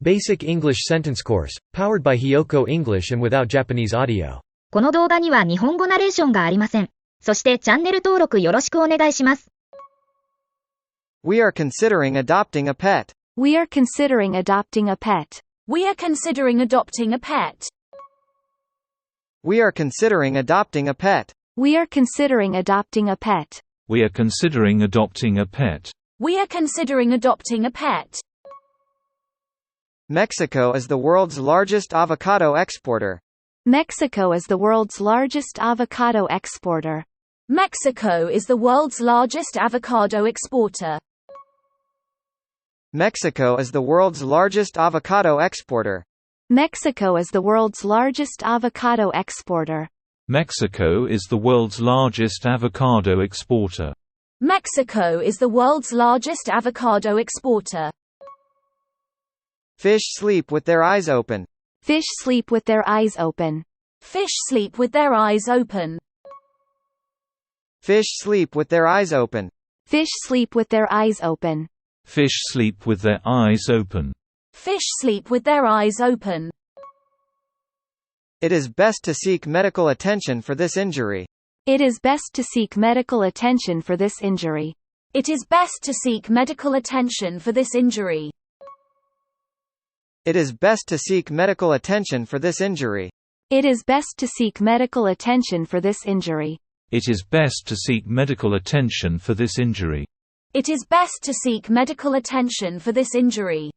Basic English Sentence Course, powered by HIYOKO English and without Japanese audio. この動画には日本語ナレーションがありません。そしてチャンネル登録よろしくお願いします。We are considering adopting a pet. We are considering adopting a pet. We are considering adopting a pet. We are considering adopting a pet. We are considering adopting a pet. We are considering adopting a pet. We are considering adopting a pet. Mexico is the world's largest avocado exporter. Mexico is the world's largest avocado exporter. Mexico is the world's largest avocado exporter. Mexico is the world's largest avocado exporter. Mexico is the world's largest avocado exporter. Mexico is the world's largest avocado exporter. Mexico is the world's largest avocado exporter. Fish sleep with their eyes open. Fish sleep with their eyes open. Fish sleep with their eyes open. Fish sleep with their eyes open. Fish sleep with their eyes open. Fish sleep with their eyes open. Fish sleep with their eyes open. It is best to seek medical attention for this injury. It is best to seek medical attention for this injury. It is best to seek medical attention for this injury. It is best to seek medical attention for this injury. It is best to seek medical attention for this injury. It is best to seek medical attention for this injury. It is best to seek medical attention for this injury.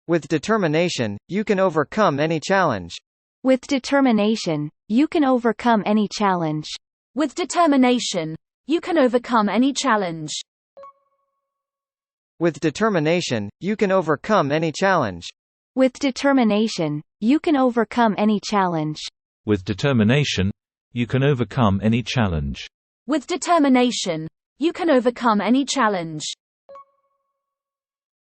With determination, you can overcome any challenge. With determination, you can overcome any challenge. With determination, you can overcome any challenge. With determination, you can overcome any challenge. With determination, you can overcome any challenge. With determination, you can overcome any challenge. With determination, you can overcome any challenge.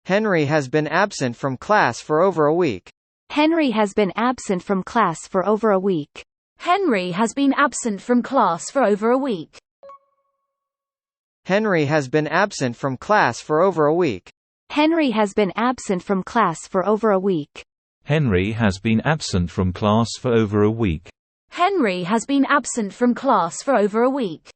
Henry has been absent from class for over a week. Henry has been absent from class for over a week. Henry has been absent from class for over a week. Henry has been absent from class for over a week. Henry has been absent from class for over a week. Henry has been absent from class for over a week. Henry has been absent from class for over a week.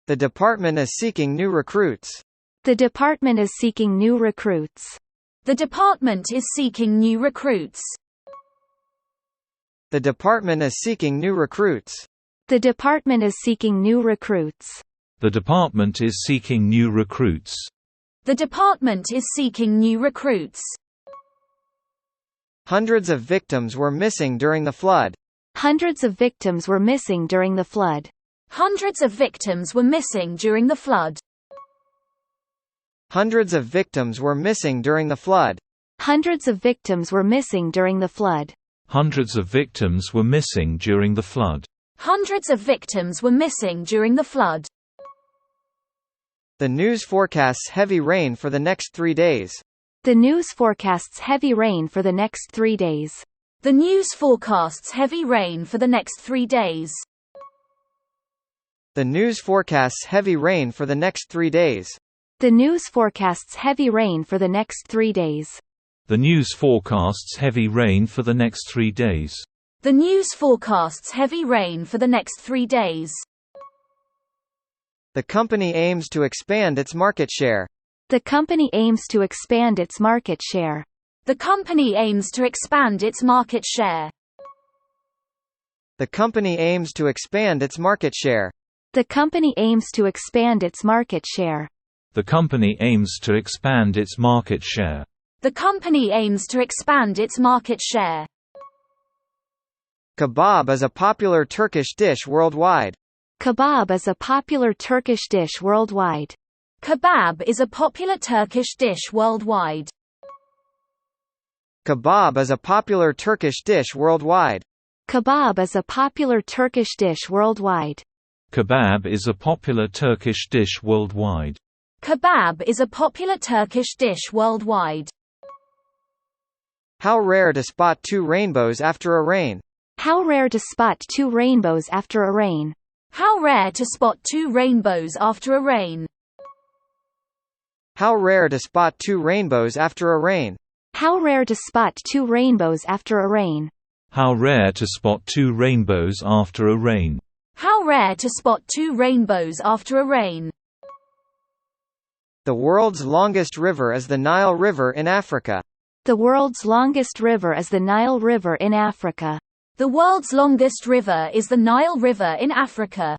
The department is seeking new recruits. The department is seeking new recruits. The department is seeking new recruits. The department is seeking new recruits. The department is seeking new recruits. The department is seeking new recruits. The department is seeking new recruits. Hundreds of victims were missing during the flood. Hundreds of victims were missing during the flood. Hundreds of victims were missing during the flood. Hundreds of victims were missing during the flood. Hundreds of victims were missing during the flood. Hundreds of victims were missing during the flood. Hundreds of victims were missing during the flood. The news forecasts heavy rain for the next 3 days. The news forecasts heavy rain for the next 3 days. The news forecasts heavy rain for the next 3 days. The news forecasts heavy rain for the next 3 days. The news forecasts heavy rain for the next 3 days. The news forecasts heavy rain for the next 3 days. The news forecasts heavy rain for the next 3 days. The company aims to expand its market share. The company aims to expand its market share. The company aims to expand its market share. The company aims to expand its market share. The company aims to expand its market share. The company aims to expand its market share. The company aims to expand its market share. Kebab is a popular Turkish dish worldwide. Kebab is a popular Turkish dish worldwide. Kebab is a popular Turkish dish worldwide. Kebab is a popular Turkish dish worldwide. Kebab is a popular Turkish dish worldwide. Kebab is a popular Turkish dish worldwide. Kebab is a popular Turkish dish worldwide. How rare to spot 2 rainbows after a rain. How rare to spot 2 rainbows after a rain. How rare to spot 2 rainbows after a rain. How rare to spot 2 rainbows after a rain. How rare to spot 2 rainbows after a rain. How rare to spot 2 rainbows after a rain. How rare to spot 2 rainbows after a rain. The world's longest river is the Nile River in Africa. The world's longest river is the Nile River in Africa. The world's longest river is the Nile River in Africa.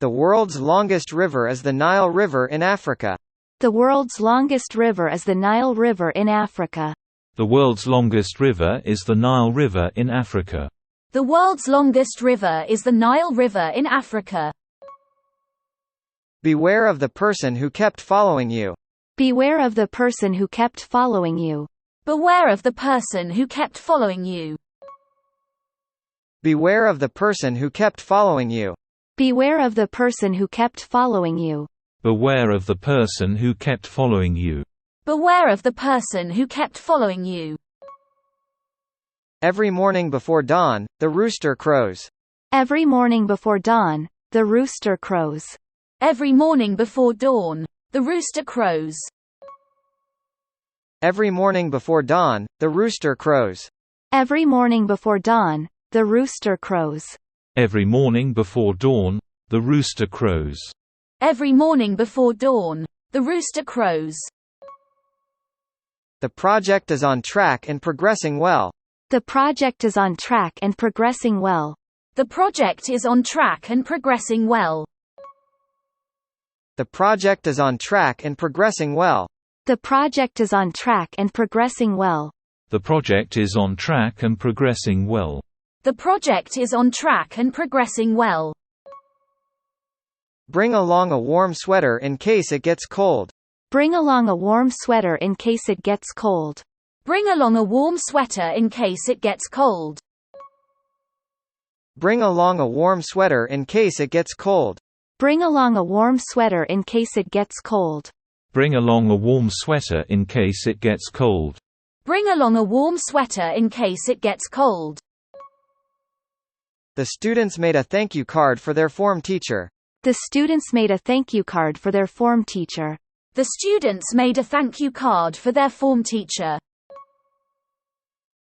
The world's longest river is the Nile River in Africa. The world's longest river is the Nile River in Africa. The world's longest river is the Nile River in Africa. The world's longest river is the Nile River in Africa. Beware of the person who kept following you. Beware of the person who kept following you. Beware of the person who kept following you. Beware of the person who kept following you. Beware of the person who kept following you. Beware of the person who kept following you. Beware of the person who kept following you. Every morning before dawn, the rooster crows. Every morning before dawn, the rooster crows. Every morning before dawn, the rooster crows. Every morning before dawn, the rooster crows. Every morning before dawn, the rooster crows. Every morning before dawn, the rooster crows. Every morning before dawn, the rooster crows. The project is on track and progressing well. The project is on track and progressing well. The project is on track and progressing well. The project is on track and progressing well. The project is on track and progressing well. The project is on track and progressing well. The project is on track and progressing well. Bring along a warm sweater in case it gets cold. Bring along a warm sweater in case it gets cold. Bring along a warm sweater in case it gets cold. Bring along a warm sweater in case it gets cold. Bring along a warm sweater in case it gets cold. Bring along a warm sweater in case it gets cold. Bring along a warm sweater in case it gets cold. The students made a thank you card for their form teacher. The students made a thank you card for their form teacher. The students made a thank you card for their form teacher.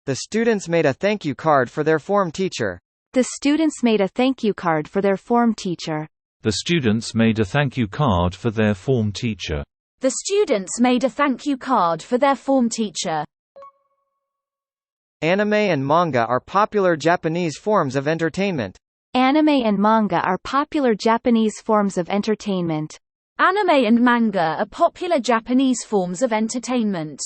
The students made a thank you card for their form teacher. The students made a thank you card for their form teacher. The students made a thank you card for their form teacher. The students made a thank you card for their form teacher. Anime and manga are popular Japanese forms of entertainment. Anime and manga are popular Japanese forms of entertainment. Anime and manga are popular Japanese forms of entertainment.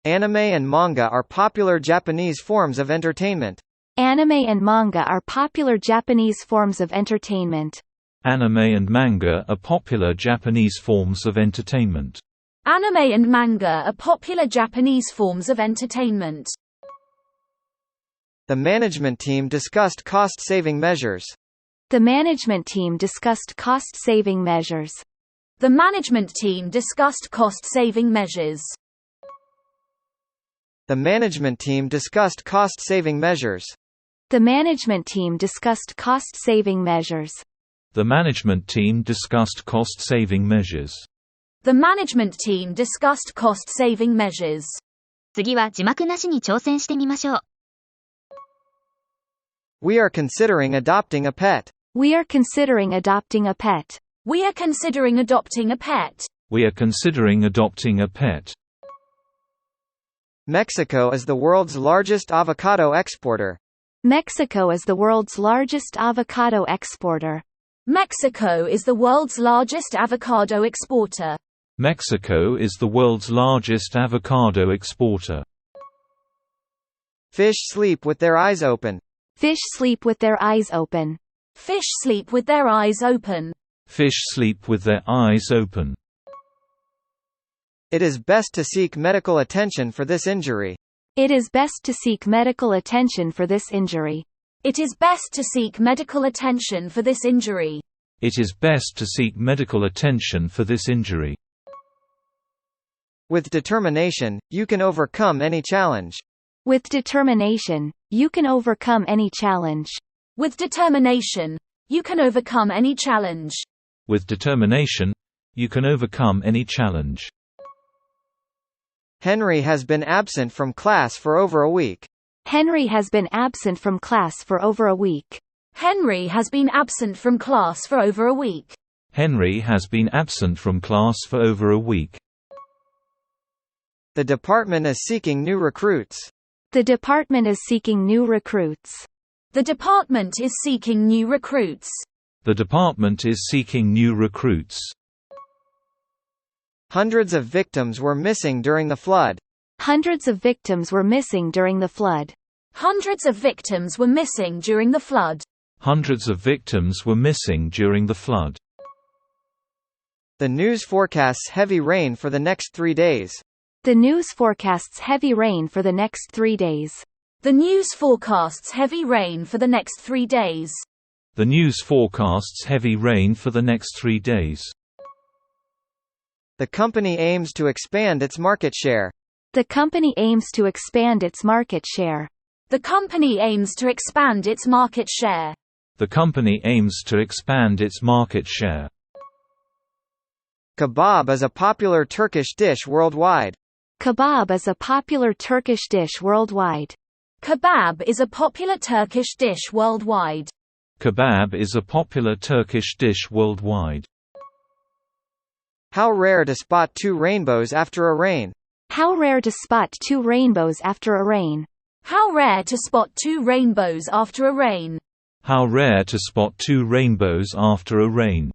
Anime and manga are popular Japanese forms of entertainment. Anime and manga are popular Japanese forms of entertainment. Anime and manga are popular Japanese forms of entertainment. Anime and manga are popular Japanese forms of entertainment. The management team discussed cost-saving measures. The management team discussed cost-saving measures. The management team discussed cost-saving measures. The management team discussed cost-saving measures. The management team discussed cost-saving measures. The management team discussed cost-saving measures. The management team discussed cost-saving measures. 次は字幕なしに挑戦してみましょう。We are considering adopting a pet. We are considering adopting a pet. We are considering adopting a pet. We are considering adopting a pet. Mexico is the world's largest avocado exporter. Mexico is the world's largest avocado exporter. Mexico is the world's largest avocado exporter. Mexico is the world's largest avocado exporter. Fish sleep with their eyes open. Fish sleep with their eyes open. Fish sleep with their eyes open. Fish sleep with their eyes open. It is best to seek medical attention for this injury. It is best to seek medical attention for this injury. It is best to seek medical attention for this injury. It is best to seek medical attention for this injury. With determination, you can overcome any challenge. With determination, you can overcome any challenge. With determination, you can overcome any challenge. With determination, You can overcome any challenge. Henry has been absent from class for over a week. Henry has been absent from class for over a week. Henry has been absent from class for over a week. Henry has been absent from class for over a week. The department is seeking new recruits. The department is seeking new recruits. The department is seeking new recruits. The department is seeking new recruits. Hundreds of victims were missing during the flood. Hundreds of victims were missing during the flood. Hundreds of victims were missing during the flood. Hundreds of victims were missing during the flood. The news forecasts heavy rain for the next 3 days. The news forecasts heavy rain for the next 3 days. The news forecasts heavy rain for the next 3 days. The news forecasts heavy rain for the next 3 days. The company aims to expand its market share. The company aims to expand its market share. The company aims to expand its market share. The company aims to expand its market share. Kebab is a popular Turkish dish worldwide. Kebab is a popular Turkish dish worldwide. Kebab is a popular Turkish dish worldwide. Kebab is a popular Turkish dish worldwide. How rare to spot 2 rainbows after a rain. How rare to spot 2 rainbows after a rain. How rare to spot 2 rainbows after a rain. How rare to spot 2 rainbows after a rain.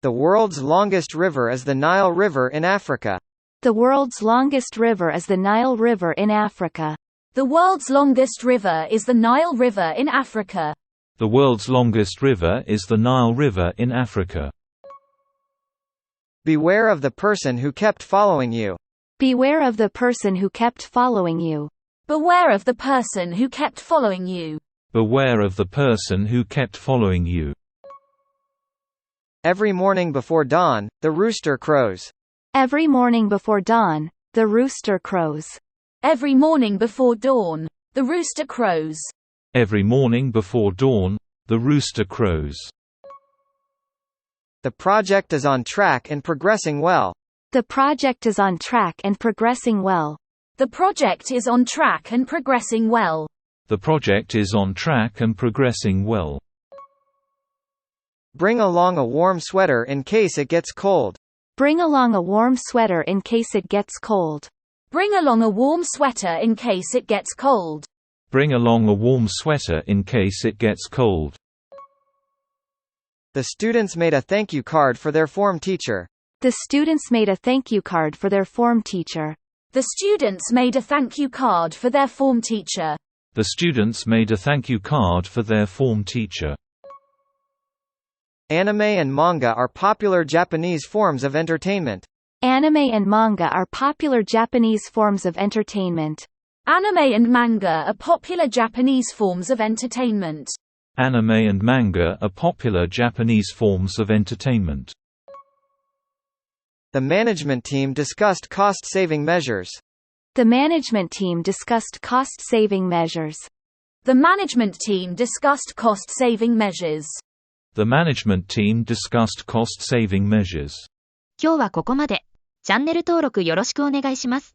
The world's longest river is the Nile River in Africa. The world's longest river is the Nile River in Africa. The world's longest river is the Nile River in Africa. The world's longest river is the Nile River in Africa. Beware of the person who kept following you. Beware of the person who kept following you. Beware of the person who kept following you. Beware of the person who kept following you. Every morning before dawn, the rooster crows. Every morning before dawn, the rooster crows. Every morning before dawn, the rooster crows. Every morning before dawn, the rooster crows. The project is on track and progressing well. The project is on track and progressing well. The project is on track and progressing well. The project is on track and progressing well. Bring along a warm sweater in case it gets cold. Bring along a warm sweater in case it gets cold. Bring along a warm sweater in case it gets cold. Bring along a warm sweater in case it gets cold. The students made a thank you card for their form teacher. The students made a thank you card for their form teacher. The students made a thank you card for their form teacher. The students made a thank you card for their form teacher. Anime and manga are popular Japanese forms of entertainment. Anime and manga are popular Japanese forms of entertainment. Anime and manga are popular Japanese forms of entertainment. Anime and manga are popular Japanese forms of entertainment. The management team discussed cost-saving measures. The management team discussed cost-saving measures. The management team discussed cost-saving measures. The management team discussed cost-saving measures. 今日はここまで。チャンネル登録よろしくお願いします。